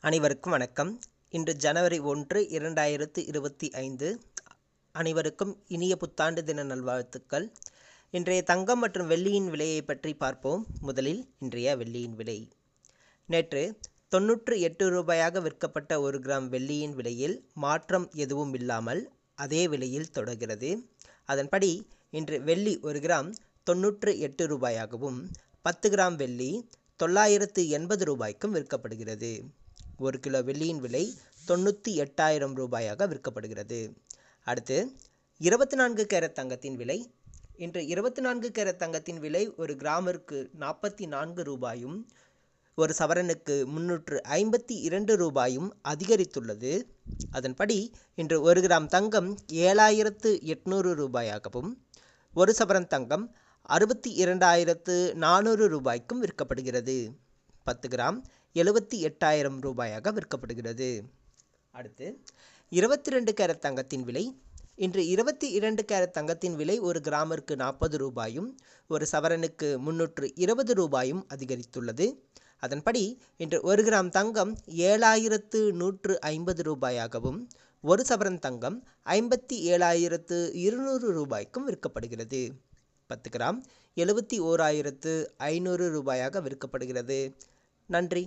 அனைவருக்கும் வணக்கம். இன்று ஜனவரி 1, 2025. அனைவருக்கும் இனிய புத்தாண்டு தின நல்வாழ்த்துக்கள். இன்றைய தங்கம் மற்றும் வெள்ளியின் விலையை பற்றி பார்ப்போம். முதலில் இன்றைய வெள்ளியின் விலை. நேற்று 98 ரூபாயாக விற்கப்பட்ட 1 கிராம் வெள்ளியின் விலையில் மாற்றம் எதுவும் இல்லாமல் அதே விலையில் தொடர்கிறது. அதன்படி இன்று வெள்ளி 1 கிராம் 98 ரூபாயாகவும் 10 கிராம் வெள்ளி 980 ரூபாய்க்கும் விற்கப்படுகிறது. 1 கிலோ வெள்ளியின் விலை 98,000 ரூபாயாக விற்கப்படுகிறது. அடுத்து 24 கேரட் தங்கத்தின் விலை. இன்று 24 கேரட் தங்கத்தின் விலை 1 கிராமிற்கு 44 ரூபாயும் 1 சவரனுக்கு 352 ரூபாயும் அதிகரித்துள்ளது. அதன்படி இன்று 1 கிராம் தங்கம் 7,800 ரூபாயாகவும் 1 சவரன் தங்கம் 62,400 ரூபாய்க்கும் விற்கப்படுகிறது. 10 கிராம் 78,000 ரூபாயாக விற்கப்படுகிறது. அடுத்து 22 கேரட் தங்கத்தின் விலை. இன்று 22 கேரட் தங்கத்தின் விலை 1 கிராமிற்கு 40 ரூபாயும் 1 சவரனுக்கு 320 ரூபாயும் அதிகரித்துள்ளது. அதன்படி இன்று 1 கிராம் தங்கம் 7,150 ரூபாயாகவும் 1 சவரன் தங்கம் 57,200 ரூபாய்க்கும் விற்கப்படுகிறது. 10 கிராம் 71,500 ரூபாயாக விற்கப்படுகிறது. நன்றி.